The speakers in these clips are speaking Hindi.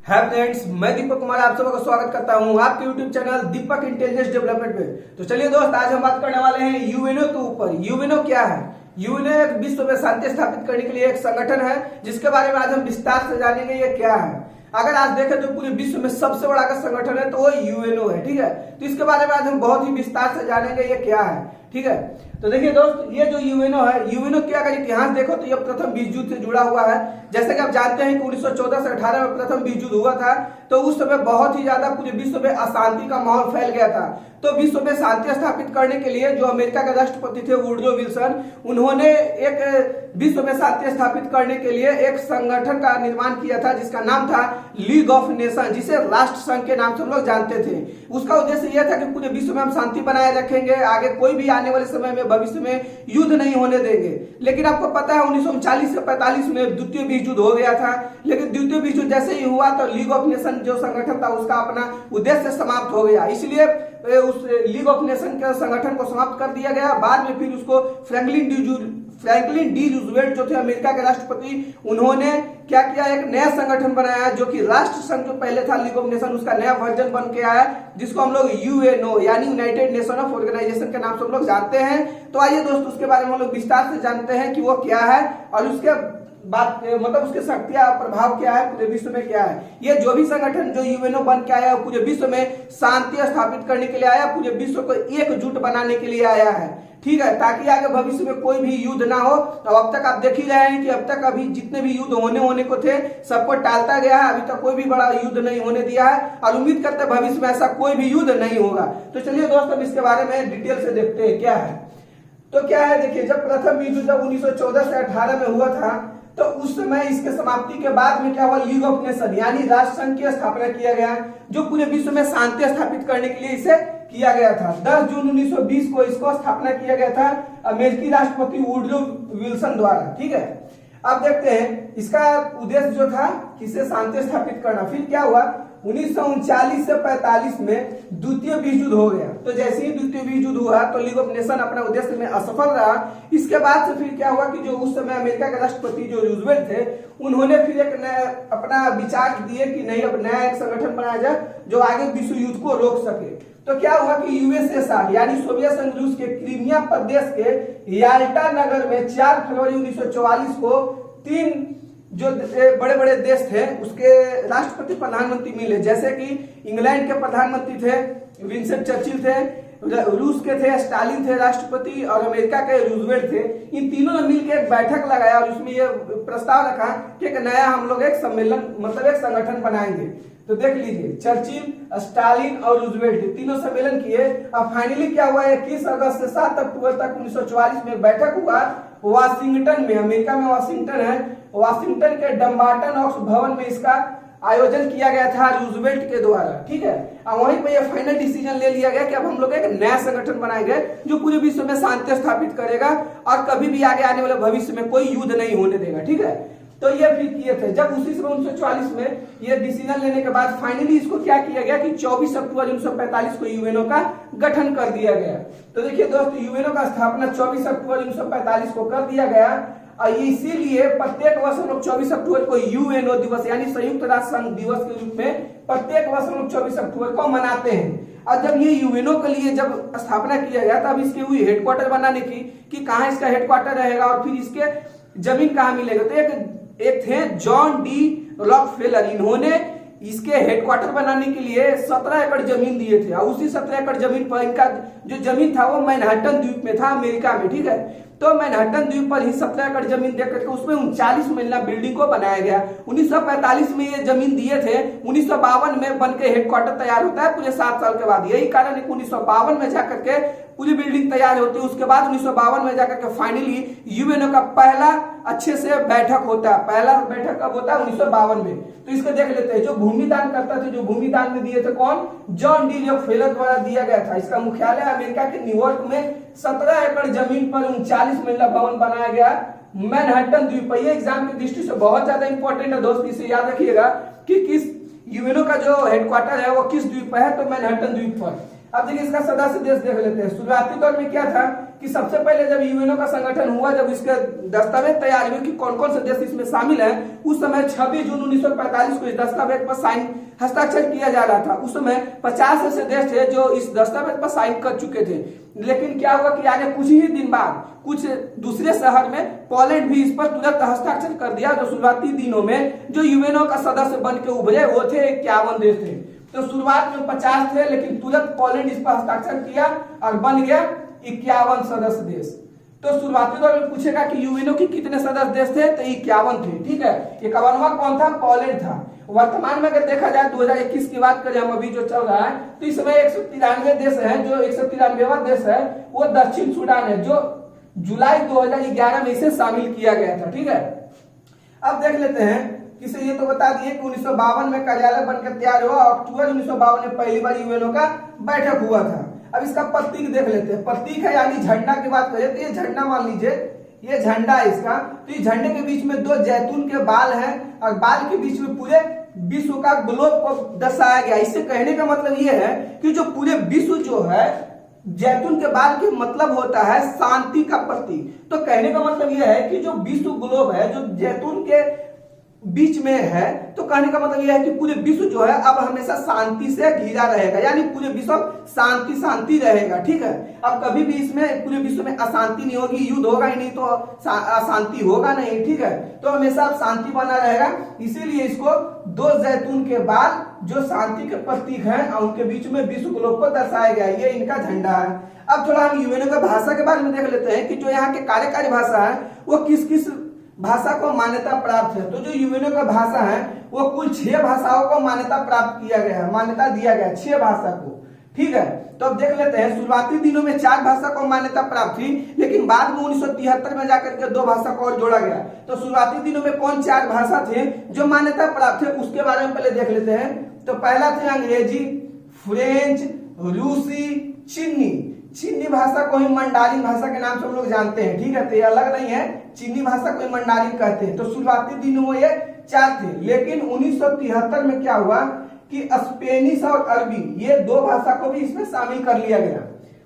हाय फ्रेंड्स, मैं दीपक कुमार आप सबका स्वागत करता हूं आपके यूट्यूब चैनल दीपक इंटेलिजेंस डेवलपमेंट में। तो चलिए दोस्त, आज हम बात करने वाले हैं यूएनओ के ऊपर। यूएनओ क्या है? यूएनओ एक विश्व में शांति स्थापित करने के लिए एक संगठन है जिसके बारे में आज हम विस्तार से जानेंगे ये क्या है। अगर आज देखें तो पूरे विश्व में सबसे बड़ा अगर संगठन है तो वो यूएनओ है, ठीक है। तो इसके बारे में आज हम बहुत ही विस्तार से जानेंगे ये क्या है, ठीक है। तो देखिए दोस्त, ये जो यूएनओ है, यूएनओ के अगर इतिहास देखो तो ये प्रथम विश्व युद्ध से जुड़ा हुआ है। जैसे कि आप जानते हैं कि 1914 से 18 में प्रथम विश्व युद्ध हुआ था, तो उस समय बहुत ही ज्यादा पूरे विश्व में अशांति का माहौल फैल गया था। तो विश्व में शांति स्थापित करने के लिए जो अमेरिका के राष्ट्रपति थे वुडरो विल्सन, उन्होंने एक विश्व में शांति स्थापित करने के लिए एक संगठन का निर्माण किया था जिसका नाम था लीग ऑफ नेशन, जिसे राष्ट्र संघ के नाम से हम लोग जानते थे। उसका उद्देश्य यह था कि पूरे विश्व में हम शांति बनाए रखेंगे, आगे कोई भी आने वाले समय में भविष्य में युद्ध नहीं होने देंगे। लेकिन आपको पता है 1939 से 45 में द्वितीय विश्व युद्ध हो गया था। लेकिन द्वितीय विश्व युद्ध जैसे ही हुआ तो लीग ऑफ नेशन जो संगठन था उसका अपना उद्देश्य समाप्त हो गया, इसलिए उस लीग ऑफ नेशन के संगठन को समाप्त कर दिया गया। बाद में फिर उसको फ्रैंकलिन डी रूजवेल्ट जो थे अमेरिका के राष्ट्रपति, उन्होंने क्या किया, एक नया संगठन बनाया जो कि राष्ट्र संघ जो पहले था लीग ऑफ नेशन, उसका नया वर्जन बन के आया जिसको हम लोग यूएनओ यानी यूनाइटेड नेशन ऑफ ऑर्गेनाइजेशन के नाम से हम लोग जानते हैं। तो आइए दोस्त, उसके बारे में हम लोग विस्तार से जानते हैं कि वो क्या है और उसके बात मतलब उसके शक्तियां प्रभाव क्या है, पूरे विश्व में क्या है। ये जो भी संगठन जो यूएनओ बन के आया पूरे विश्व में शांति स्थापित करने के लिए आया, पूरे विश्व को एकजुट बनाने के लिए आया है, ठीक है, ताकि आगे भविष्य में कोई भी युद्ध ना हो। तो अब तक आप देख ही रहे हैं कि अब तक अभी जितने भी युद्ध होने को थे सबको टालता गया है, अभी तक कोई भी बड़ा युद्ध नहीं होने दिया है और उम्मीद करते हैं भविष्य में ऐसा कोई भी युद्ध नहीं होगा। तो चलिए दोस्तों, अब इसके बारे में डिटेल से देखते हैं क्या है। तो क्या है, देखिए, जब प्रथम विश्व जब 1914 से 18 में हुआ था तो उस समय इसके समाप्ति के बाद में क्या हुआ, लीग ऑफ नेशन यानी राष्ट्र संघ की स्थापना किया गया जो पूरे विश्व में शांति स्थापित करने के लिए इसे किया गया था। 10 जून 1920 को इसको स्थापना किया गया था अमेरिकी राष्ट्रपति वुडरो विल्सन द्वारा, ठीक है। अब देखते हैं इसका उद्देश्य जो था किसे शांति स्थापित करना। फिर क्या हुआ, 1939 से 45 में द्वितीय विश्व युद्ध हो गया। तो जैसे ही द्वितीय विश्व युद्ध हुआ तो लीग ऑफ नेशन अपना उद्देश्य में असफल रहा। इसके बाद से फिर क्या हुआ कि जो उस समय अमेरिका के राष्ट्रपति जो रूजवेल्ट थे, उन्होंने फिर एक अपना विचार दिए कि नहीं, अब नया एक संगठन बनाया जाए जो आगे विश्व युद्ध को रोक सके। तो क्या हुआ कि यूएसएसआर यानी सोवियत संघ रूस के क्रीमिया प्रदेश के याल्टा नगर में 4 फरवरी 1944 को 3 जो बड़े बड़े देश थे उसके राष्ट्रपति प्रधानमंत्री मिले, जैसे कि इंग्लैंड के प्रधानमंत्री थे विंस्टन चर्चिल थे, रूस के थे स्टालिन थे राष्ट्रपति, और अमेरिका के रूजवेल्ट थे। इन तीनों ने मिलकर एक बैठक लगाया और उसमें यह प्रस्ताव रखा कि एक नया हम लोग एक सम्मेलन मतलब एक संगठन बनाएंगे। तो देख लीजिए, चर्चिल, स्टालिन और रूजवेल्ट तीनों सम्मेलन किए। अब फाइनली क्या हुआ, 21 अगस्त से 7 अक्टूबर तक 1944 में एक बैठक हुआ वाशिंगटन में, अमेरिका में वाशिंगटन है, वाशिंगटन के डम्बार्टन हाउस भवन में इसका आयोजन किया गया था रूजवेल्ट के द्वारा, ठीक है। और वहीं पे ये फाइनल डिसीजन ले लिया गया कि अब हम लोग एक नया संगठन बनाएंगे जो पूरे विश्व में शांति स्थापित करेगा और कभी भी आगे आने वाले भविष्य में कोई युद्ध नहीं होने देगा, ठीक है। तो ये फिर किए थे। जब उसी समय 1944 में ये डिसीजन लेने के बाद फाइनली इसको क्या किया गया कि 24 अक्टूबर 1945 को यूएनओ का गठन कर दिया गया। तो देखिए दोस्त, यूएनओ का स्थापना 24 अक्टूबर 1945 को कर दिया गया और इसीलिए प्रत्येक वर्ष हम लोग 24 अक्टूबर को यूएनओ दिवस यानी संयुक्त राष्ट्र संघ दिवस के रूप में प्रत्येक वर्ष हम लोग 24 अक्टूबर को मनाते हैं। और जब ये यूएनओ के लिए जब स्थापना किया गया तब इसके हुई हेडक्वार्टर बनाने की कि कहाँ इसका हेडक्वार्टर रहेगा और फिर इसके जमीन कहाँ मिलेगा। तो एक थे जॉन डी रॉकफेलर, इन्होंने इसके हेडक्वार्टर बनाने के लिए 17 एकड़ जमीन दिए थे और उसी 17 एकड़ जमीन पर इनका जो जमीन था वो मैनहट्टन द्वीप में था अमेरिका में, ठीक है। तो मैनहट्टन द्वीप पर ही 17 एकड़ जमीन देख करके उसमें 39 मंजिला बिल्डिंग को बनाया गया। 1945 में ये जमीन दिए थे, 1952 में बन के हेडक्वार्टर तैयार होता है पूरे 7 साल के बाद। यही कारण है कि 1952 में जाकर के पूरी बिल्डिंग तैयार होती है। उसके बाद 1952 में जाकर के फाइनली यूएनओ का पहला अच्छे से बैठक होता है। पहला बैठक कब होता है? 1952 में। तो इसको देख लेते हैं। जो भूमिदान करता थे, जो भूमिदान में दिए थे कौन? जॉन डी रॉकफेलर द्वारा दिया गया था। इसका मुख्यालय अमेरिका के न्यूयॉर्क में 17 एकड़ जमीन पर 39 मंजिला भवन बनाया गया मैनहट्टन द्वीप पर। ये एग्जाम की दृष्टि से बहुत ज्यादा इंपॉर्टेंट है दोस्त, इसे याद रखिएगा कि किस यूएनओ का जो हेडक्वार्टर है वो किस द्वीप पर है, तो मैनहट्टन द्वीप पर। अब देखिए इसका सदस्य देश देख लेते हैं। शुरुआती दौर में क्या था कि सबसे पहले जब यूएनओ का संगठन हुआ, जब इसके दस्तावेज तैयार हुए कि कौन कौन से देश इसमें शामिल है, उस समय 26 जून 1945 को इस दस्तावेज पर हस्ताक्षर किया जा रहा था। उस समय 50 ऐसे देश थे जो इस दस्तावेज पर साइन कर चुके थे। लेकिन क्या हुआ कि आगे कुछ ही दिन बाद कुछ दूसरे शहर में पोलैंड भी इस पर तुरंत हस्ताक्षर कर दिया। जो शुरुआती दिनों में जो यूएनओ का सदस्य बन के उभरे वो थे 51 देश थे। तो शुरुआत में 50 थे, लेकिन तुरंत पोलैंड इस पर हस्ताक्षर किया और बन गया 51 सदस्य देश। तो शुरुआती दौर में पूछेगा कि यूएनओ के कितने सदस्य देश थे, तो 51 थे। ठीक है, 51वां कौन था? पोलैंड था। वर्तमान में अगर देखा जाए 2021 की बात करें हम अभी जो चल रहा है, तो इस समय 193 देश है। जो 193वां देश है वो दक्षिण सूडान है, जो जुलाई 2011 में इसे शामिल किया गया था। ठीक है, अब देख लेते हैं किसे। ये तो बता दिए कि 1952 में कार्यालय बनकर तैयार हुआ। अक्टूबर 1952 में पहली बार यूएनओ का बैठक हुआ था। अब इसका प्रतीक देख लेते हैं। प्रतीक है यानी झंडा की बात करें तो ये झंडा मान लीजिए, ये झंडा है इसका। तो इस झंडे के बीच में 2 जैतून के बाल हैं और बाल के बीच में पूरे विश्व का ग्लोब को दर्शाया गया। इससे कहने का मतलब ये है कि जो पूरे विश्व जो है, जैतून के बाल के मतलब होता है शांति का प्रतीक। तो कहने का मतलब यह है कि जो विश्व ग्लोब है जो जैतून के बीच में है, तो कहने का मतलब यह है कि पूरे विश्व जो है अब हमेशा शांति से घिरा रहेगा, यानी पूरे विश्व शांति रहेगा। ठीक है, अब कभी भी इसमें पूरे विश्व में अशांति नहीं होगी, युद्ध होगा ही नहीं तो अशांति होगा नहीं। ठीक है, तो हमेशा शांति बना रहेगा। इसीलिए इसको 2 जैतून के बाल जो शांति के प्रतीक हैं और उनके बीच में विश्व ग्लोब को दर्शाया गया, ये इनका झंडा है। अब थोड़ा हम यूएनओ की भाषा के बारे में देख लेते हैं कि जो यहाँ के कार्यकारी भाषा है वो किस किस भाषा को मान्यता प्राप्त है। तो जो यूएनओ का भाषा है वो कुल 6 भाषाओं को मान्यता प्राप्त किया गया है, मान्यता दिया गया 6 भाषा को। ठीक है, तो अब देख लेते हैं। शुरुआती दिनों में 4 भाषा को मान्यता प्राप्त थी, लेकिन बाद में 1973 में जाकर के 2 भाषा को और जोड़ा गया। तो शुरुआती दिनों में कौन 4 भाषा थे जो मान्यता प्राप्त थे, उसके बारे में पहले देख लेते हैं। तो पहला थे अंग्रेजी, फ्रेंच, रूसी, चीनी भाषा को ही मंडारिन भाषा के नाम से हम लोग जानते हैं। ठीक है, तो ये अलग नहीं है, चीनी भाषा को मंडारिन कहते हैं। तो शुरुआती दिनों में ये 4 थे, लेकिन 1973 में क्या हुआ कि स्पेनिश और अरबी ये 2 भाषा को भी इसमें शामिल कर लिया गया।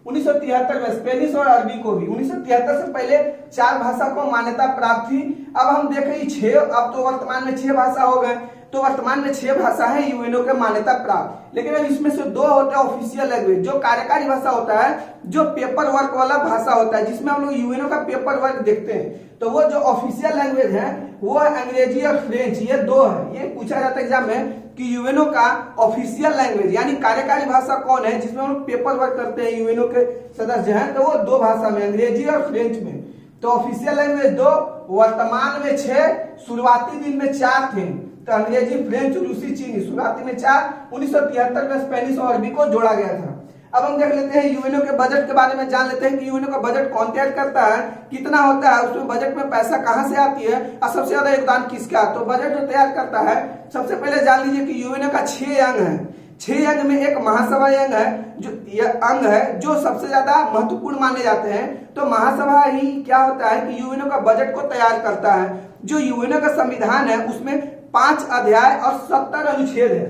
1973 में स्पेनिश और अरबी को भी। 1973 से पहले 4 भाषा को मान्यता प्राप्त थी। अब हम देखें 6, अब तो वर्तमान में 6 भाषा हो गए। तो वर्तमान में 6 भाषा है यूएनओ के मान्यता प्राप्त, लेकिन अब इसमें से 2 होता है ऑफिशियल लैंग्वेज। जो कार्यकारी भाषा होता है, जो पेपर वर्क वाला भाषा होता है, जिसमें हम लोग यूएनओ का पेपर वर्क देखते हैं, तो वो जो ऑफिशियल लैंग्वेज है वो अंग्रेजी और फ्रेंच, ये 2 है। ये पूछा जाता है एग्जाम में कि यूएनओ का ऑफिशियल लैंग्वेज यानी कार्यकारी भाषा कौन है, जिसमें हम लोग पेपर वर्क करते हैं यूएनओ के सदस्य हैं, तो वो 2 भाषा में, अंग्रेजी और फ्रेंच में। तो ऑफिशियल लैंग्वेज 2, वर्तमान में 6, शुरुआती दिन में 4 थे। तो अंग्रेजी, फ्रेंच, रूसी, चीनी, शुरुआती में 4, 1973 में स्पेनिश और अरबी को जोड़ा गया था। अब हम देख लेते हैं यूएनओ के बजट के बारे में, जान लेते हैं कि यूएनओ का बजट कौन तैयार करता है, कितना होता है, उसमें बजट में पैसा कहां से आती है और सबसे ज्यादा योगदान किसका। तो बजट जो तैयार करता है, सबसे पहले जान लीजिए कि यूएनओ का 6 अंग है। 6 अंग में एक महासभा अंग है, जो यह अंग है जो सबसे ज्यादा महत्वपूर्ण माने जाते हैं। तो महासभा ही क्या होता है कि यूएनओ का बजट को तैयार करता है। जो यूएनओ का संविधान है उसमें 5 अध्याय और 70 अनुच्छेद है।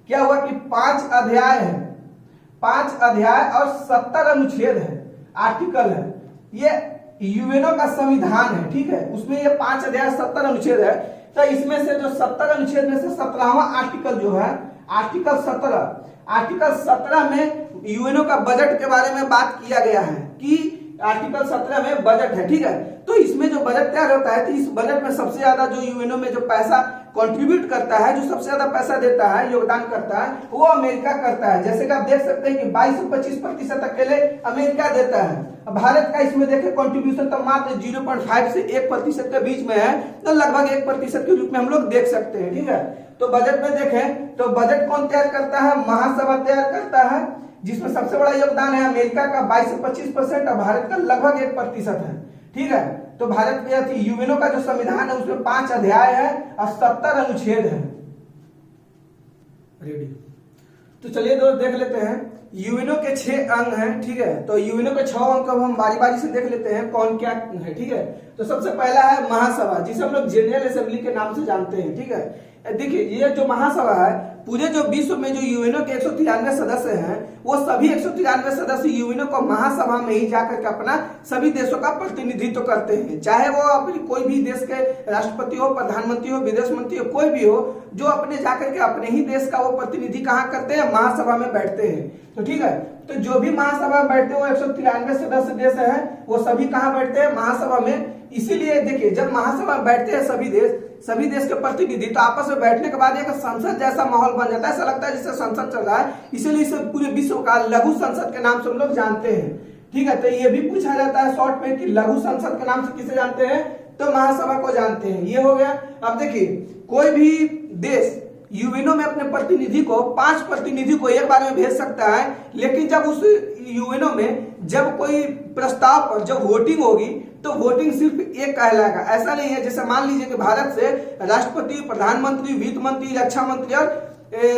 क्या हुआ कि 5 अध्याय है, 5 अध्याय और 70 अनुच्छेद है, आर्टिकल है। ये यूएनओ का संविधान है। ठीक है, उसमें ये 5 अध्याय 70 अनुच्छेद है। तो इसमें से जो 70 अनुच्छेद में से 17वां आर्टिकल जो है, आर्टिकल 17 में यूएनओ का बजट के बारे में बात किया गया है कि आर्टिकल 17 में बजट है। ठीक है, तो इसमें जो बजट तैयार होता है, तो इस बजट में सबसे ज्यादा जो यूएनओ में जो पैसा कंट्रीब्यूट करता है, जो सबसे ज्यादा पैसा देता है, योगदान करता है, वो अमेरिका करता है। जैसे कि आप देख सकते हैं कि 22 से 25% अकेले अमेरिका देता है। अब भारत का इसमें देखें कंट्रीब्यूशन तो मात्र 0.5 से 1% के बीच में है, तो लगभग 1% के रूप में हम लोग देख सकते हैं। ठीक है, तो बजट में देखें तो बजट कौन तैयार करता है, महासभा तैयार करता है, जिसमें सबसे बड़ा योगदान है अमेरिका का 22 से 25% और भारत का लगभग 1% है। ठीक है, तो भारत में यूएनओ का जो संविधान है उसमें 5 अध्याय है और 70 अनुच्छेद है। रेडी, तो चलिए दोस्त देख लेते हैं यूएनओ के 6 अंग हैं। ठीक है, तो यूएनओ के 6 अंग को हम बारी बारी से देख लेते हैं कौन क्या है। ठीक है, तो सबसे पहला है महासभा, जिसे हम लोग जनरल असेंबली के नाम से जानते हैं। ठीक है, देखिए ये जो महासभा है, पूरे जो विश्व में जो यूएनओ के 193 सदस्य हैं, वो सभी 193 सदस्य यूएनओ को महासभा में ही जाकर के अपना सभी देशों का प्रतिनिधित्व करते हैं। चाहे वो अपनी कोई भी देश के राष्ट्रपति हो, प्रधानमंत्री हो, विदेश मंत्री हो, कोई भी हो, जो अपने जाकर के अपने ही देश का वो प्रतिनिधि कहाँ करते हैं, महासभा में बैठते हैं। तो ठीक है, तो जो भी महासभा में बैठते हैं वो 193 सदस्य देश है, वो सभी कहाँ बैठते हैं, महासभा में। इसीलिए देखिए जब महासभा में बैठते हैं सभी देश के प्रतिनिधि, तो आपस में बैठने के बाद एक संसद जैसा माहौल बन जाता है, ऐसा लगता है जैसे संसद चल रहा है। इसीलिए इसे पूरे विश्व का लघु संसद के नाम से हम लोग जानते हैं। ठीक है, तो ये भी पूछा जाता है शॉर्ट में कि लघु संसद के नाम से किसे जानते हैं, तो महासभा को जानते हैं। ये हो गया। अब देखिए कोई भी देश यूएनओ में अपने प्रतिनिधि को 5 प्रतिनिधि को एक बार में भेज सकता है, लेकिन जब उस यूएनओ में जब कोई प्रस्ताव पर जब वोटिंग होगी तो वोटिंग सिर्फ एक कहलाएगा। ऐसा नहीं है जैसे मान लीजिए कि भारत से राष्ट्रपति, प्रधानमंत्री, वित्त मंत्री, रक्षा मंत्री और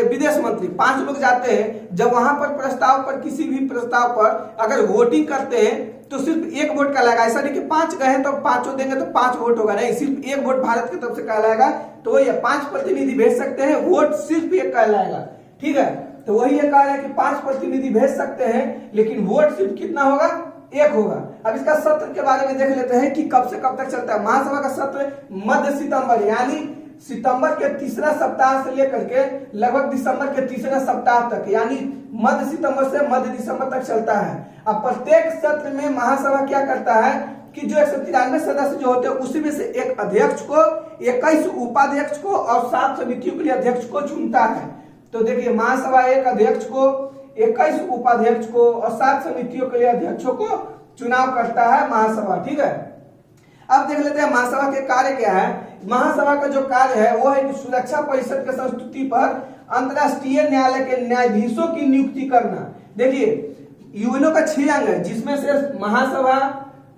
विदेश मंत्री 5 लोग जाते हैं। जब वहां पर प्रस्ताव पर किसी भी प्रस्ताव पर अगर वोटिंग करते हैं तो सिर्फ एक वोट कहलाएगा। ऐसा नहीं कि 5 गए तो 5 देंगे तो 5 वोट होगा, नहीं, सिर्फ एक वोट भारत की तरफ से कहलाएगा। तो ये 5 प्रतिनिधि भेज सकते हैं, वोट सिर्फ एक कहलाएगा। ठीक है, तो वही ये कह रहा है कि 5 प्रतिनिधि भेज सकते हैं, लेकिन वोट सिर्फ कितना होगा, एक होगा। अब इसका सत्र के बारे में देख लेते हैं कि कब से कब तक चलता है। महासभा का सत्र मध्य सितंबर यानी सितंबर के तीसरा सप्ताह से लेकर के लगभग दिसंबर के तीसरा सप्ताह तक, यानी मध्य सितंबर से मध्य दिसंबर तक चलता है। अब प्रत्येक सत्र में महासभा क्या करता है कि जो 193 सदस्य जो होते हैं उसी में से एक अध्यक्ष को, 21 उपाध्यक्ष को और 7 समितियों के लिए अध्यक्ष को चुनता है। तो देखिए महासभा एक अध्यक्ष को, 21 उपाध्यक्ष को और 7 समितियों के लिए अध्यक्षों को चुनाव करता है महासभा। ठीक है, अब देख लेते हैं महासभा के कार्य क्या है। महासभा का जो कार्य है वो है कि सुरक्षा परिषद के संस्तुति पर अंतर्राष्ट्रीय न्यायालय के न्यायाधीशों की नियुक्ति करना। देखिए यूएनओ का 6 अंग है, जिसमें से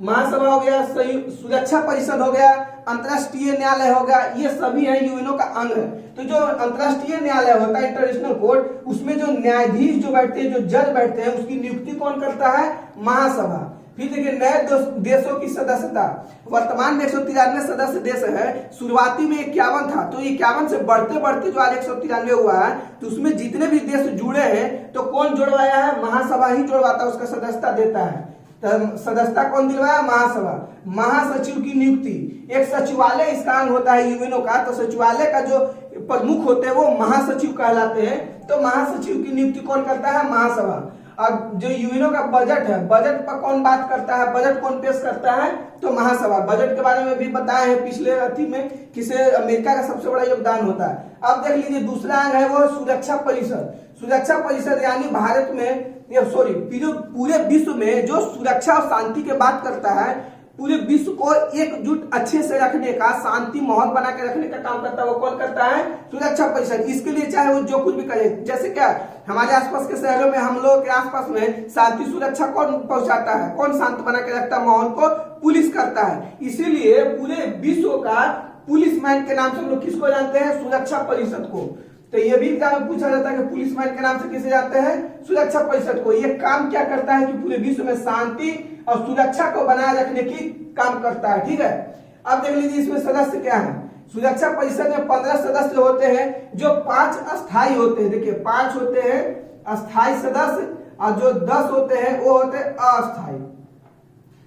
महासभा हो गया, सुरक्षा परिषद हो गया, अंतर्राष्ट्रीय न्यायालय हो गया, ये सभी है यूएनओ का अंग है। तो जो अंतर्राष्ट्रीय न्यायालय होता है, इंटरनेशनल कोर्ट, उसमें जो न्यायाधीश जो बैठते हैं, जो जज बैठते हैं, उसकी नियुक्ति कौन करता है, महासभा। फिर देखिए नए देशों की सदस्यता, वर्तमान में 193 सदस्य देश है, शुरुआती में 51 था, तो 51 से बढ़ते बढ़ते जो आज 193 हुआ है, तो उसमें जितने भी देश जुड़े हैं तो कौन जुड़वाया है, महासभा ही जुड़वाता है, उसका सदस्यता देता है। तो सदस्यता कौन दिलवाया, महासभा। महासचिव की नियुक्ति, एक सचिवालय इसका अंग होता है यूएनओ का, तो सचिवालय का जो प्रमुख होते हैं वो महासचिव कहलाते हैं। तो महासचिव की नियुक्ति कौन करता है, महासभा। अब जो यूएनओ का बजट है, बजट पर कौन बात करता है, बजट कौन पेश करता है, तो महासभा। बजट के बारे में भी बताया है पिछले अथी में, किसे अमेरिका का सबसे बड़ा योगदान होता है। अब देख लीजिए दूसरा अंग है वो सुरक्षा परिषद। सुरक्षा परिषद यानी भारत में पूरे विश्व में जो सुरक्षा और शांति की बात करता है, पूरे विश्व को एकजुट अच्छे से रखने का, शांति माहौल बना के रखने का काम करता है, वो कौन करता है, सुरक्षा परिषद। इसके लिए चाहे वो जो कुछ भी करे, जैसे क्या हमारे आसपास के शहरों में, हम लोग के आसपास में शांति सुरक्षा कौन पहुंचाता है, कौन शांत बना के रखता है माहौल को, पुलिस करता है। इसीलिए पूरे विश्व का पुलिसमैन के नाम से हम लोग किसको जानते हैं, सुरक्षा परिषद को। तो ये भी एग्जाम में पूछा जाता है कि पुलिसमैन के नाम से किसे जानते हैं, सुरक्षा परिषद को। ये काम क्या करता है कि पूरे विश्व में शांति और सुरक्षा को बनाए रखने की काम करता है। ठीक है, अब देख लीजिए इसमें सदस्य क्या है। सुरक्षा परिषद में 15 सदस्य होते हैं, जो 5 अस्थायी होते हैं। देखिए 5 होते हैं अस्थायी सदस्य और जो 10 होते हैं वो होते हैं अस्थायी।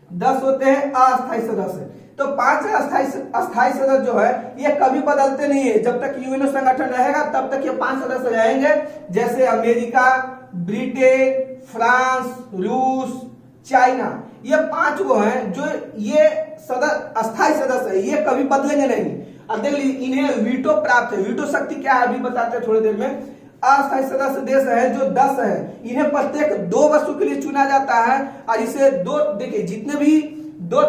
10 होते हैं अस्थायी सदस्य। तो 5 अस्थायी सदस्य जो है ये कभी बदलते नहीं है, जब तक यूएनओ संगठन रहेगा तब तक ये 5 सदस्य रहेंगे। जैसे अमेरिका, ब्रिटेन, फ्रांस, रूस, चाइना, ये 5 वो हैं जो ये अस्थायी सदस्य है, ये कभी बदलेंगे नहीं। अब देख लीजिए इन्हें वीटो प्राप्त है। वीटो शक्ति क्या है अभी बताते हैं थोड़ी देर में। अस्थायी सदस्य देश है जो 10 है, इन्हें प्रत्येक 2 वर्षों के लिए चुना जाता है। और इसे देखिए जितने भी 2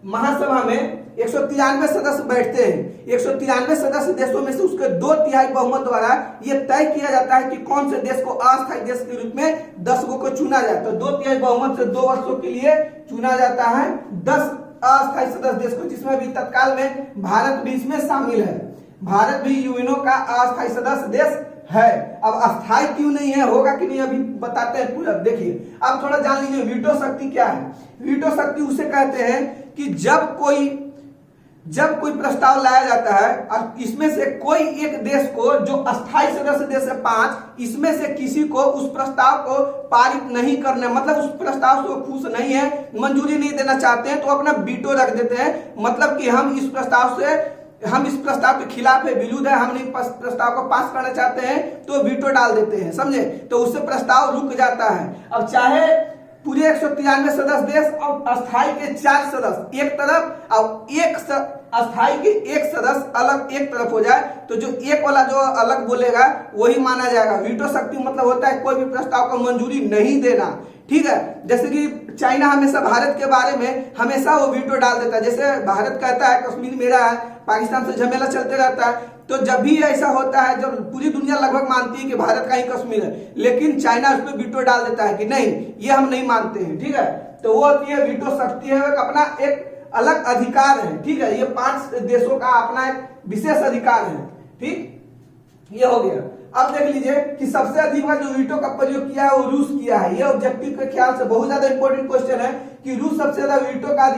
महासभा में 193 सदस्य बैठते हैं, 193 सदस्य देशों में से उसके 2/3 बहुमत द्वारा ये तय किया जाता है कि कौन से देश को अस्थायी देश के रूप में 10 को चुना जाए। तो 2/3 बहुमत से 2 वर्षों के लिए चुना जाता है 10 अस्थायी सदस्य देश को, जिसमें अभी तत्काल में भारत भी इसमें शामिल है। भारत भी यूएनओ का अस्थायी सदस्य देश है। अब अस्थायी क्यों नहीं है, होगा कि नहीं, अभी बताते हैं पूरा। देखिए अब थोड़ा जान लीजिए वीटो शक्ति क्या है। वीटो शक्ति उसे कहते हैं कि जब कोई जब कोई प्रस्ताव लाया जाता है और इसमें से कोई एक देश को, जो अस्थायी सदस्य देश है 5, इसमें से किसी को उस प्रस्ताव को पारित नहीं करना, मतलब उस प्रस्ताव से वो खुश नहीं है, मंजूरी नहीं देना चाहते हैं, तो अपना वीटो रख देते हैं। मतलब कि हम इस प्रस्ताव के खिलाफ है, विरुद्ध है, हम नहीं प्रस्ताव को पास करना चाहते हैं, तो वीटो डाल देते हैं, समझे। तो उससे प्रस्ताव रुक जाता है। अब चाहे पूरे 193 सदस्य देश और अस्थायी के 4 सदस्य एक तरफ और अस्थायी के एक सदस्य अलग एक तरफ हो जाए, तो जो एक वाला जो अलग बोलेगा वही माना जाएगा। वीटो शक्ति मतलब होता है कोई भी प्रस्ताव को मंजूरी नहीं देना, ठीक है। जैसे कि चाइना हमेशा भारत के बारे में हमेशा वो वीटो डाल देता है। जैसे भारत कहता है कश्मीर मेरा है, पाकिस्तान से झमेला चलते रहता है, तो जब भी ऐसा होता है, जब पूरी दुनिया लगभग मानती है कि भारत का ही कश्मीर है, लेकिन चाइना उस पर वीटो डाल देता है कि नहीं, ये हम नहीं मानते हैं, ठीक है। तो वो होती है वीटो शक्ति है, अपना एक अलग अधिकार है, ठीक है। ये 5 देशों का अपना एक विशेष अधिकार है, ठीक। ये हो गया। अब देख लीजिए कि सबसे अधिक बार जो वीटो का प्रयोग किया है वो रूस किया है। ये ऑब्जेक्टिव के ख्याल से बहुत ज्यादा इंपॉर्टेंट क्वेश्चन है कि रूस सबसे ज्यादा वीटो का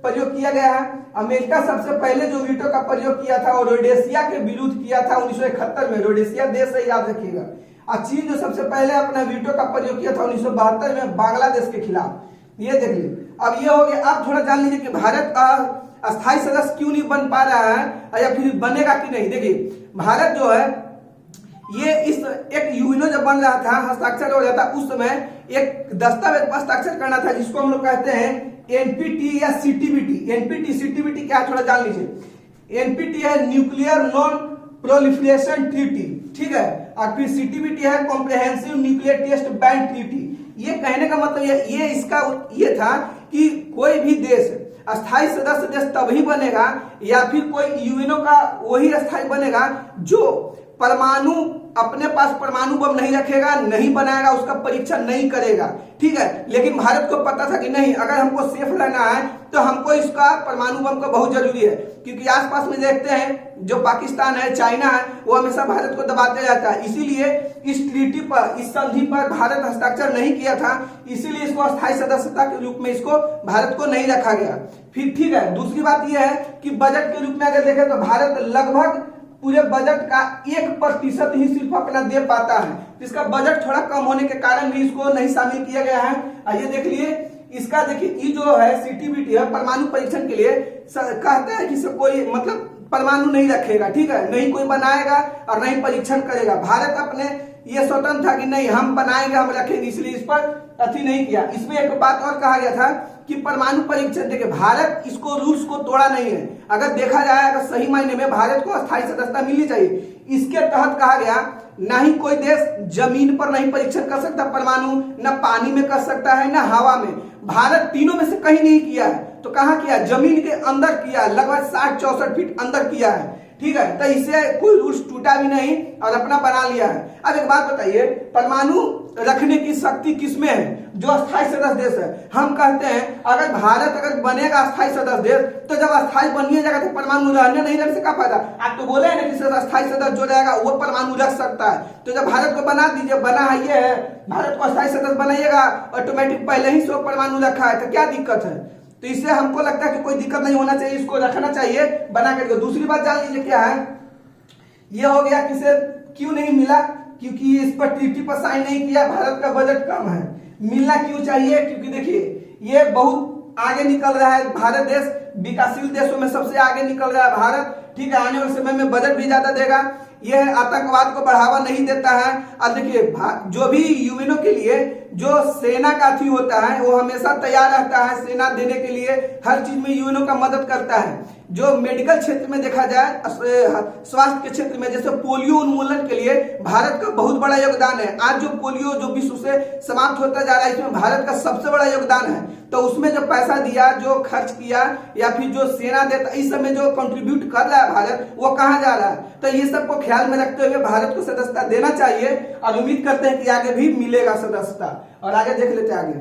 प्रयोग किया गया है। अमेरिका सबसे पहले जो वीटो का प्रयोग किया था और रोडेशिया के विरुद्ध किया था 1971 में, रोडेशिया देश है, याद रखिएगा। और चीन जो सबसे पहले अपना वीटो का प्रयोग किया था 1972 में बांग्लादेश के खिलाफ। ये देख लीजिए। अब ये हो गया। अब थोड़ा जान लीजिए कि भारत का अस्थायी सदस्य क्यों नहीं बन पा रहा है या फिर बनेगा कि नहीं। देखिए भारत जो है ये इस एक यूएनओ जब बन रहा था, हस्ताक्षर हो जाता, उस समय एक दस्तावेज पर हस्ताक्षर करना था जिसको हम लोग कहते हैं एनपीटी या सीटीबीटी। एनपीटी सीटीबीटी क्या, थोड़ा जान लीजिए। एनपीटी है न्यूक्लियर नॉन प्रोलिफरेशन ट्रीटी, ठीक है, और फिर सीटीबीटी है comprehensive nuclear test ban treaty. ये कहने का मतलब ये इसका ये था कि कोई भी देश अस्थायी सदस्य देश तभी बनेगा या फिर कोई यूएनओ का वही अस्थायी बनेगा जो परमाणु अपने पास परमाणु बम नहीं रखेगा, नहीं बनाएगा, उसका परीक्षण नहीं करेगा, ठीक है। लेकिन भारत को पता था कि नहीं, अगर हमको सेफ रहना है तो हमको इसका परमाणु बम का बहुत जरूरी है, क्योंकि आसपास में देखते हैं जो पाकिस्तान है, चाइना है, वो हमेशा भारत को दबाते रहता है। इसीलिए इस ट्रीटी पर, इस संधि पर भारत हस्ताक्षर नहीं किया था, इसीलिए इसको अस्थायी सदस्यता के रूप में इसको भारत को नहीं रखा गया। फिर ठीक है, दूसरी बात यह है कि बजट के रूप में अगर देखें तो भारत लगभग पूरे बजट का 1% ही सिर्फ अपना दे पाता है। इसका बजट थोड़ा कम होने के कारण भी इसको नहीं शामिल किया गया है। आइए देख लिए इसका। देखिए ये जो है सीटीबीटी है, परमाणु परीक्षण के लिए कहता है कि कोई मतलब परमाणु नहीं रखेगा, ठीक है, नहीं कोई बनाएगा और नहीं परीक्षण करेगा। भारत अपने ये स्वतंत्र था कि नहीं हम बनाएंगे, हम रखेंगे, इसलिए इस पर अति नहीं किया। इसमें एक बात और कहा गया था कि परमाणु परीक्षण, देखिए भारत इसको रूल्स को तोड़ा नहीं है। अगर देखा जाए, अगर सही मायने में भारत को अस्थायी सदस्यता मिलनी चाहिए। इसके तहत कहा गया ना ही कोई देश जमीन पर नहीं परीक्षण कर सकता परमाणु, न पानी में कर सकता है, न हवा में। भारत तीनों में से कहीं नहीं किया है। तो कहाँ किया? जमीन के अंदर किया, लगभग 60-64 फीट अंदर किया है, ठीक है। तो इससे कोई रूल्स टूटा भी नहीं और अपना बना लिया है। अब एक बात बताइए, परमाणु रखने की शक्ति किसमें है? जो अस्थायी सदस्य देश है। हम कहते हैं अगर भारत अगर बनेगा अस्थायी सदस्य देश, तो जब अस्थायी बनिए जाएगा तो परमाणु रहने नहीं रख सका फायदा। आप तो बोले हैं ना कि अस्थायी सदस्य जो रहेगा वो परमाणु रख सकता है। तो जब भारत को बना दीजिए, बना है ये है, भारत को अस्थायी सदस्य बनाइएगा, ऑटोमेटिक पहले ही 100 परमाणु रखा है, तो क्या दिक्कत है? तो इससे हमको लगता है कि कोई दिक्कत नहीं होना चाहिए, इसको रखना चाहिए बना करके। दूसरी बात जान लीजिए क्या है, ये हो गया किसे क्यों नहीं मिला, क्योंकि इस पर ट्रीटी पर साइन नहीं किया, भारत का बजट कम है। मिलना क्यों चाहिए? क्योंकि देखिए ये बहुत आगे निकल रहा है, भारत देश विकासशील देशों में सबसे आगे निकल रहा है भारत, ठीक है। आने वाले समय में बजट भी ज्यादा देगा, यह आतंकवाद को बढ़ावा नहीं देता है। और देखिए जो भी यूएनओ के लिए जो सेना का थी होता है वो हमेशा तैयार रहता है सेना देने के लिए, हर चीज में यूएनओ का मदद करता है। जो मेडिकल क्षेत्र में देखा जाए, स्वास्थ्य के क्षेत्र में, जैसे पोलियो उन्मूलन के लिए भारत का बहुत बड़ा योगदान है। आज जो पोलियो जो विश्व से समाप्त होता जा रहा है, इसमें भारत का सबसे बड़ा योगदान है। तो उसमें जो पैसा दिया, जो खर्च किया या फिर जो सेना देता, इस समय जो कंट्रीब्यूट कर रहा है भारत, वो कहाँ जा रहा है? तो ये सबको ख्याल में रखते हुए भारत को सदस्यता देना चाहिए और उम्मीद करते हैं कि आगे भी मिलेगा सदस्यता। और आगे देख लेते हैं आगे।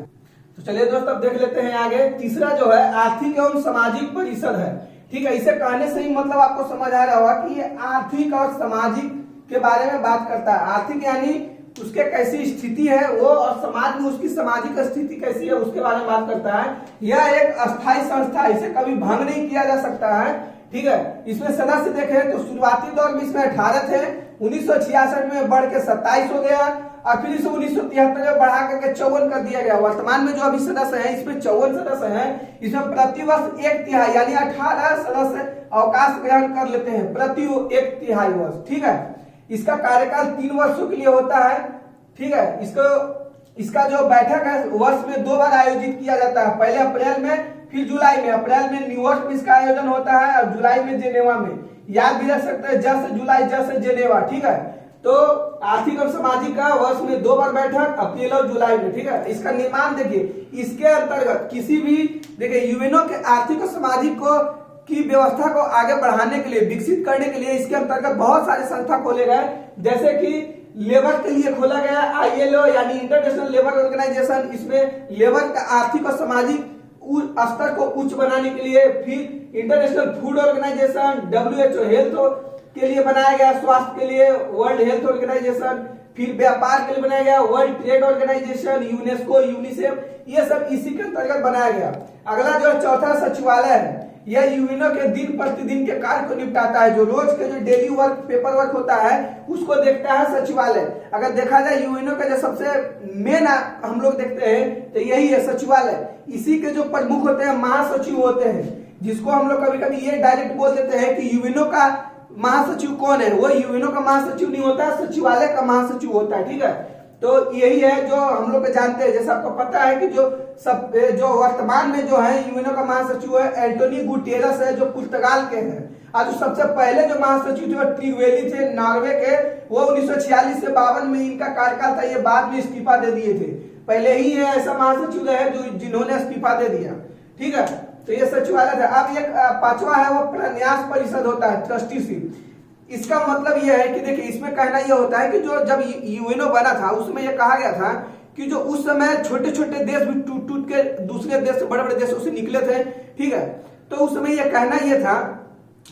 तो चलिए दोस्त अब देख लेते हैं आगे। तीसरा जो है आर्थिक एवं सामाजिक परिषद है, ठीक है। इसे कहने से ही मतलब आपको समझ आ रहा होगा कि ये आर्थिक और सामाजिक के बारे में बात करता है। आर्थिक यानी उसके कैसी स्थिति है वो और समाज में उसकी सामाजिक स्थिति कैसी है उसके बारे में बात करता है। यह एक अस्थायी संस्था है, इसे कभी भंग नहीं किया जा सकता है, ठीक है। इसमें सदस्य देखें तो शुरुआती दौर में इसमें 18 थे, 1966 में बढ़ के 27 हो गया और फिर इसे 1973 में बढ़ा करके 54 कर दिया गया। वर्तमान में जो अभी सदस्य हैं इसमें 54 सदस्य हैं। इसमें प्रतिवर्ष 1/3 यानी 18 सदस्य अवकाश ग्रहण कर लेते हैं प्रति 1/3 वर्ष, ठीक है। इसका कार्यकाल 3 वर्षों के लिए होता है, ठीक है। इसका जो बैठक है वर्ष में 2 बार आयोजित किया जाता है, पहले अप्रैल में फिर जुलाई में। अप्रैल में न्यूयॉर्क में इसका आयोजन होता है और जुलाई में जेनेवा में। याद भी रख सकते हैं ज से जुलाई, ज से जेनेवा, ठीक है। तो आर्थिक और सामाजिक का वर्ष में 2 बार बैठक, अप्रैल और जुलाई में, ठीक है। इसका निर्माण देखिए, इसके अंतर्गत किसी भी देखिए यूएनओ के आर्थिक और सामाजिक की व्यवस्था को आगे बढ़ाने के लिए, विकसित करने के लिए इसके अंतर्गत बहुत सारे संस्था खोले गए। जैसे कि लेबर के लिए खोला गया ILO यानी इंटरनेशनल लेबर ऑर्गेनाइजेशन। इसमें लेबर का आर्थिक और सामाजिक स्तर को उच्च बनाने के लिए। फिर इंटरनेशनल फूड ऑर्गेनाइजेशन WHO हेल्थ के लिए बनाया गया, स्वास्थ्य के लिए वर्ल्ड हेल्थ ऑर्गेनाइजेशन। फिर व्यापार के लिए बनाया गया world trade organisation, UNESCO, UNICEF, ये सब इसी के अंतर्गत बनाया गया। अगला जो चौथा सचिवालय है, यह यूएनओ के दिन प्रतिदिन के कार्य को निपटाता है। जो रोज के जो डेली वर्क, पेपर वर्क होता है उसको देखता है सचिवालय। अगर देखा जाए यूएनओ का जो सबसे मेन हम लोग देखते हैं तो यही है सचिवालय। इसी के जो प्रमुख होते हैं महासचिव होते हैं, जिसको हम लोग कभी कभी ये डायरेक्ट बोल देते हैं कि यूएनओ का महासचिव कौन है। वो यूएनओ का महासचिव नहीं होता, सचिवालय का महासचिव होता है, ठीक है। तो यही है जो हम लोग जानते हैं। जैसे आपको पता है कि जो वर्तमान में जो है यूएनओ का महासचिव है एंटोनी गुटेरस है, जो पुर्तगाल के हैं। आज सबसे पहले जो महासचिव थे वो ट्रिगवेली थे, नॉर्वे के। वो 1946 से 52 में इनका कार्यकाल था, ये बाद में इस्तीफा दे दिए थे। पहले ही है ऐसा महासचिव रहे जिन्होंने इस्तीफा दे दिया, ठीक है। तो ये सचिवालय था। अब एक 5वां है वो प्रन्यास परिषद होता है, ट्रस्टीशिप। इसका मतलब यह है कि देखिए इसमें कहना यह होता है कि जो जब यूएनओ बना था उसमें यह कहा गया था कि जो उस समय छोटे छोटे देश भी टूट टूट के दूसरे देश से, बड़े बड़े देशों से निकले थे, ठीक है। तो उस समय यह कहना यह था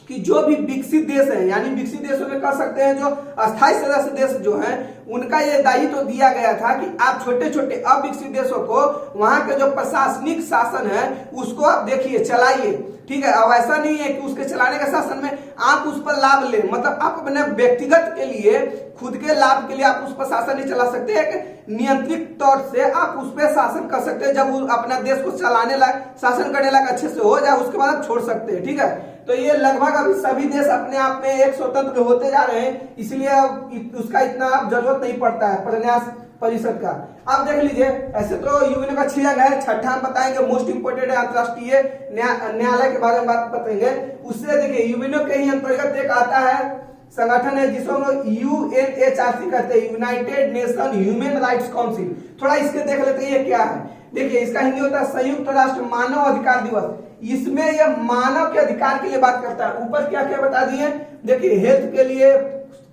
कि जो भी विकसित देश है, यानी विकसित देशों में कह सकते हैं जो अस्थायी सदस्य देश जो है, उनका यह दायित्व तो दिया गया था कि आप छोटे छोटे अविकसित देशों को वहां के जो प्रशासनिक शासन है उसको आप देखिए, चलाइए, ठीक है। अब ऐसा नहीं है कि उसके चलाने के शासन में आप उस पर लाभ ले, मतलब आप अपने व्यक्तिगत के लिए, खुद के लाभ के लिए आप उस पर शासन नहीं चला सकते। एक नियंत्रित तौर से आप उस पर शासन कर सकते हैं। जब वो अपना देश को चलाने लायक, शासन करने लायक अच्छे से हो जाए उसके बाद आप छोड़ सकते हैं, ठीक है। तो ये लगभग अभी सभी देश अपने आप में एक स्वतंत्र होते जा रहे हैं, इसलिए अब उसका इतना अब जरूरत नहीं पड़ता है प्रन्यास परिषद का। आप देख लीजिए, ऐसे तो यूएनओ का 6 अंग है। छठा हम बताएंगे मोस्ट इंपोर्टेंट है अंतरराष्ट्रीय न्यायालय के बारे में बात बताएंगे। उससे देखिए यूएनओ के ही अंतर्गत एक आता है संगठन है जिसको हम लोग UNHRC कहते हैं, United nation human rights council. थोड़ा इसके देख लेते हैं ये क्या है। देखिए इसका हिंदी होता है संयुक्त राष्ट्र मानव अधिकार दिवस। इसमें यह मानव के अधिकार के लिए बात करता है। ऊपर क्या क्या बता दिए, देखिए हेल्थ के लिए,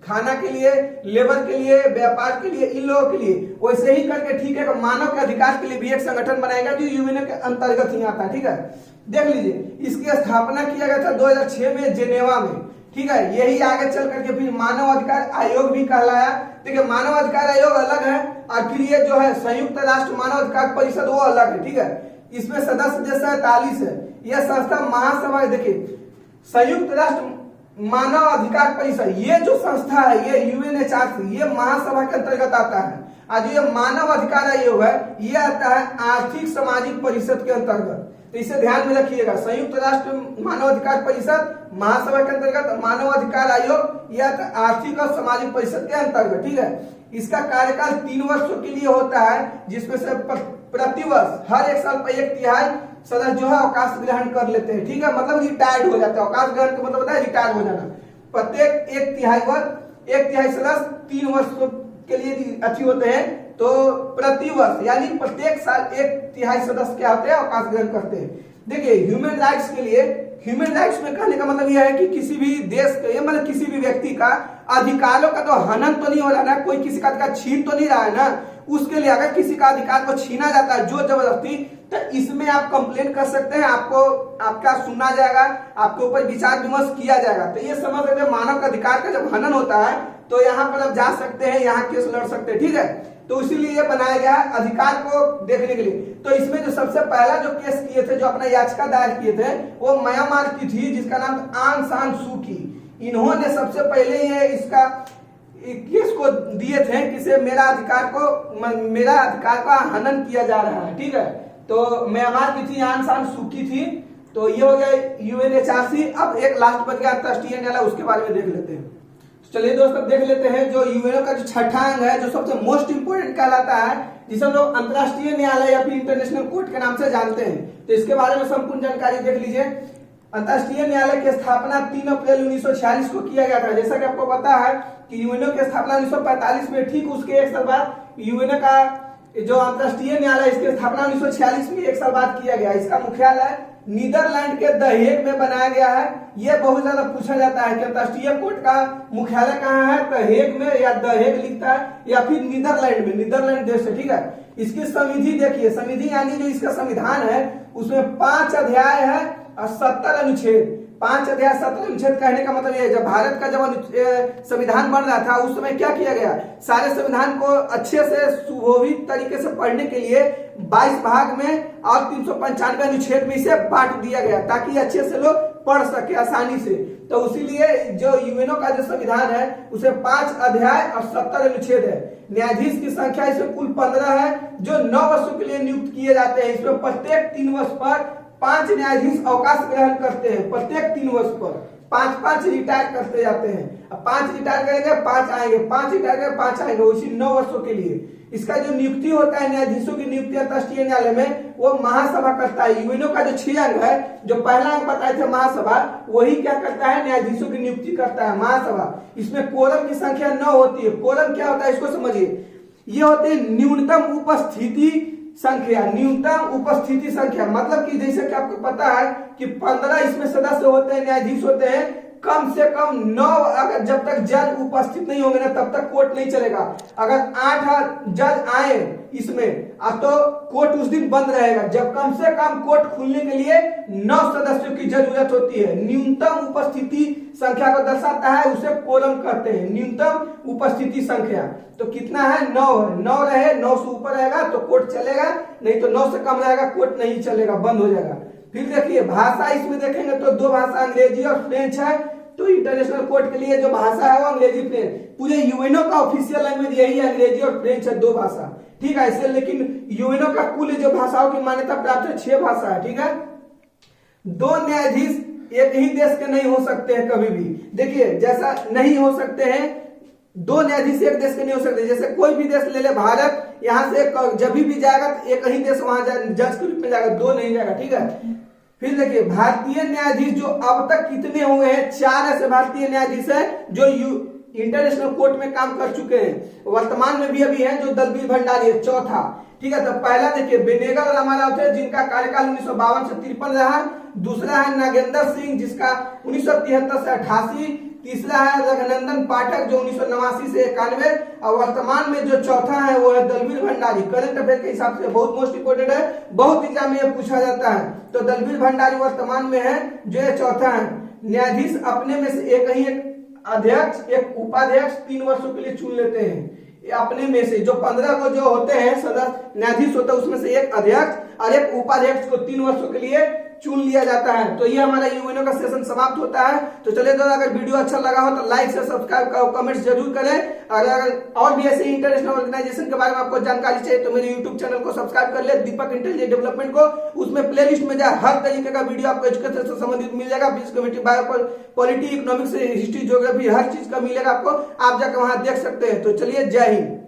खाना के लिए, लेबर के लिए, व्यापार के लिए, इन लोगों के लिए। वैसे ही करके ठीक है, मानव के अधिकार के लिए भी एक संगठन बनाएगा जो यूएनओ के अंतर्गत ही आता है, ठीक है। देख लीजिए इसकी स्थापना किया गया था 2006 में जेनेवा में, ठीक है। यही आगे चल करके फिर मानव अधिकार आयोग भी कहलाया। देखिए मानव अधिकार आयोग अलग है और फिर ये जो है संयुक्त राष्ट्र मानव अधिकार परिषद वो अलग है, ठीक है। इसमें सदस्य देश 47 है। यह संस्था महासभा, देखिए संयुक्त राष्ट्र मानव अधिकार परिषद, ये जो संस्था है ये UNHRC, ये महासभा के अंतर्गत आता है। आज ये मानव अधिकार आयोग है, ये आता है आर्थिक सामाजिक परिषद के अंतर्गत। तो इसे ध्यान में रखिएगा, संयुक्त राष्ट्र मानव अधिकार परिषद महासभा के अंतर्गत, मानव अधिकार आयोग यह आर्थिक और सामाजिक परिषद के अंतर्गत, ठीक है। इसका कार्यकाल 3 वर्षों के लिए होता है, जिसमें से प्रतिवर्ष हर 1 साल पर 1/3 सदस्य जो है अवकाश ग्रहण कर लेते हैं, ठीक है। मतलब रिटायर्ड हो जाता है। अवकाश ग्रहण का मतलब होता है रिटायर हो जाना। प्रत्येक 1/3 सदस्य 3 वर्ष के लिए अच्छी होते हैं। तो प्रतिवर्ष यानी प्रत्येक साल 1/3 सदस्य क्या होते हैं, अवकाश ग्रहण करते हैं। देखिए ह्यूमन राइट्स के लिए, ह्यूमन राइट्स में कहने का मतलब यह है कि किसी भी देश के, मतलब किसी भी व्यक्ति का अधिकारों का तो हनन तो नहीं हो रहा ना, कोई किसी का अधिकार छीन तो नहीं रहा है ना। उसके लिए अगर किसी का अधिकार को छीना जाता है जोर जबरदस्ती, तो इसमें आप कंप्लेन कर सकते हैं, आपका सुना जाएगा, आपके ऊपर विचार विमर्श किया जाएगा। तो ये समझ सकते हैं मानव का अधिकार का जब हनन होता है तो यहाँ पर आप जा सकते हैं, यहाँ केस लड़ सकते हैं, ठीक है। तो इसीलिए ये बनाया गया है अधिकार को देखने के लिए। तो इसमें जो सबसे पहला जो केस किए थे, जो अपना याचिका दायर किए थे, वो म्यांमार की थी, जिसका नाम आंग सान सू की। इन्होंने सबसे पहले ये इसका केस को दिए थे कि मेरा अधिकार का हनन किया जा रहा है, ठीक है। तो म्यांमार की थी, आंग सान सू की थी। तो ये हो गया यूएनएचआरसी। अब एक लास्ट बच गया अंतर्राष्ट्रीय न्यायालय, उसके बारे में देख लेते हैं। चलिए दोस्त, अब देख लेते हैं जो यूएनओ का जो छठा अंग है, जो सबसे मोस्ट इंपोर्टेंट कहलाता है, जिसे हम लोग अंतर्राष्ट्रीय न्यायालय या फिर इंटरनेशनल कोर्ट के नाम से जानते हैं। तो इसके बारे में संपूर्ण जानकारी देख लीजिए। अंतर्राष्ट्रीय न्यायालय की स्थापना 3 अप्रैल 1946 को किया गया था। जैसा कि आपको पता है कि यूएनओ की स्थापना 1945 में, ठीक उसके एक साल बाद यूएनओ का जो अंतर्राष्ट्रीय न्यायालय, इसकी स्थापना 1946 में एक साल बाद किया गया। इसका मुख्यालय नीदरलैंड के द हेग में बनाया गया है। यह बहुत ज्यादा पूछा जाता है कि अंतर्राष्ट्रीय कोर्ट का मुख्यालय कहाँ है, द हेग में, या द हेग लिखता है, या फिर नीदरलैंड में, नीदरलैंड देश है, ठीक है। इसकी संविधि देखिए, संविधि यानी जो इसका संविधान है, उसमें 5 अध्याय है और 70 अनुच्छेद। 5 अध्याय 70 अनुच्छेद कहने का मतलब ये है, जब भारत का जब संविधान बन रहा था, उस समय क्या किया गया, सारे संविधान को अच्छे से सुशोभित तरीके से पढ़ने के लिए 22 भाग में और 395 अनुच्छेद में इसे बांट दिया गया, ताकि अच्छे से लोग पढ़ सके आसानी से। तो इसीलिए जो यूएनओ का जो संविधान है, उसे 5 अध्याय और 70 अनुच्छेद है। न्यायाधीश की संख्या इसमें कुल 15 है, जो 9 वर्षों के लिए नियुक्त किए जाते हैं। इसमें प्रत्येक 3 वर्ष पर 5 न्यायाधीश अवकाश ग्रहण करते हैं। प्रत्येक 3 वर्ष पर 5-5 रिटायर करते जाते हैं। अब 5 रिटायर करेंगे, 5 आएंगे, 5 रिटायर करेंगे, 5 आएंगे, उसी 9 वर्षों के लिए। इसका जो नियुक्ति होता है, न्यायाधीशों की नियुक्ति अंतर्राष्ट्रीय न्यायालय में, वो महासभा करता है। यूएनओ का जो 6 अंग है, जो पहला अंग बताए थे महासभा, वही क्या करता है, न्यायाधीशों की नियुक्ति करता है महासभा। इसमें कोरम की संख्या 9 होती है। कोरम क्या होता है, इसको समझिए। ये होती है न्यूनतम उपस्थिति संख्या। न्यूनतम उपस्थिति संख्या मतलब कि जैसे कि आपको पता है कि 15 इसमें सदस्य होते हैं, न्यायाधीश होते हैं। कम से कम 9, अगर जब तक जज उपस्थित नहीं होंगे ना, तब तक कोर्ट नहीं चलेगा। अगर 8 जज आए इसमें, तो कोर्ट उस दिन बंद रहेगा। जब कम से कम कोर्ट खुलने के लिए 9 सदस्यों की जरूरत होती है। न्यूनतम उपस्थिति संख्या को दर्शाता है, उसे कोरम कहते हैं, न्यूनतम उपस्थिति संख्या। तो कितना है, 9 है। 9 रहे, 9 से ऊपर रहेगा तो कोर्ट चलेगा, नहीं तो 9 से कम रहेगा कोर्ट नहीं चलेगा, बंद हो जाएगा। फिर देखिए भाषा, इसमें देखेंगे तो 2 भाषा, अंग्रेजी और फ्रेंच है। तो इंटरनेशनल कोर्ट के लिए जो भाषा है वो अंग्रेजी फ्रेंच। पूरे यूएनओ का ऑफिशियल लैंग्वेज यही है, अंग्रेजी और फ्रेंच है, 2 भाषा, ठीक है। इससे लेकिन यूएनओ का कुल जो भाषाओं की मान्यता प्राप्त है 6 भाषा है, ठीक है। 2 न्यायाधीश एक ही देश के नहीं हो सकते हैं कभी भी। देखिए जैसा नहीं हो सकते हैं, 2 न्यायाधीश एक देश के नहीं हो सकते। जैसे कोई भी देश ले ले, भारत, यहाँ से जब भी जाएगा तो एक ही देश वहां जज के रूप में जाएगा, 2 नहीं जाएगा, ठीक है। फिर देखिए भारतीय न्यायाधीश जो अब तक कितने हुए हैं, 4 ऐसे भारतीय न्यायाधीश है जो इंटरनेशनल कोर्ट में काम कर चुके हैं। वर्तमान में भी अभी हैं, जो दलबीर भंडारी है, चौथा, ठीक है। तो पहला देखिए बेनेगल रामाराव थे, जिनका कार्यकाल 1952 से 53 रहा। दूसरा है नागेंद्र सिंह, जिसका 1973 से 88। तीसरा है रघुनंदन पाठक, जो 1989 से 91। और वर्तमान में जो चौथा है वो है दलबीर भंडारी। करंट अफेयर के हिसाब से बहुत मोस्ट इंपोर्टेंट है, बहुत एग्जाम में यह पूछा जाता है। तो दलबीर भंडारी वर्तमान में है, जो ये चौथा है। न्यायाधीश अपने में से एक ही, एक अध्यक्ष, एक उपाध्यक्ष 3 वर्षों के लिए चुन लेते हैं अपने में से। जो 15 को जो होते हैं सदस्य न्यायाधीश होता है, उसमें से एक अध्यक्ष और एक उपाध्यक्ष को 3 वर्षों के लिए चुन लिया जाता है। तो ये हमारा यूएनओ का सेशन समाप्त होता है। तो चलिए दोस्तों, अगर वीडियो अच्छा लगा हो तो लाइक से सब्सक्राइब करो, कमेंट्स जरूर करें। अगर और भी ऐसे इंटरनेशनल ऑर्गेनाइजेशन के बारे में आपको जानकारी चाहिए तो मेरे यूट्यूब चैनल को सब्सक्राइब कर ले, दीपक इंटेलिजेंस डेवलपमेंट को। उसमें प्लेलिस्ट में जाए, हर तरीके का वीडियो आपको एजुकेशन से संबंधित मिल जाएगा। Physics, chemistry, bio, polity, economics, history, geography, हर चीज का मिलेगा आपको। आप जाकर वहां देख सकते हैं। तो चलिए, जय हिंद।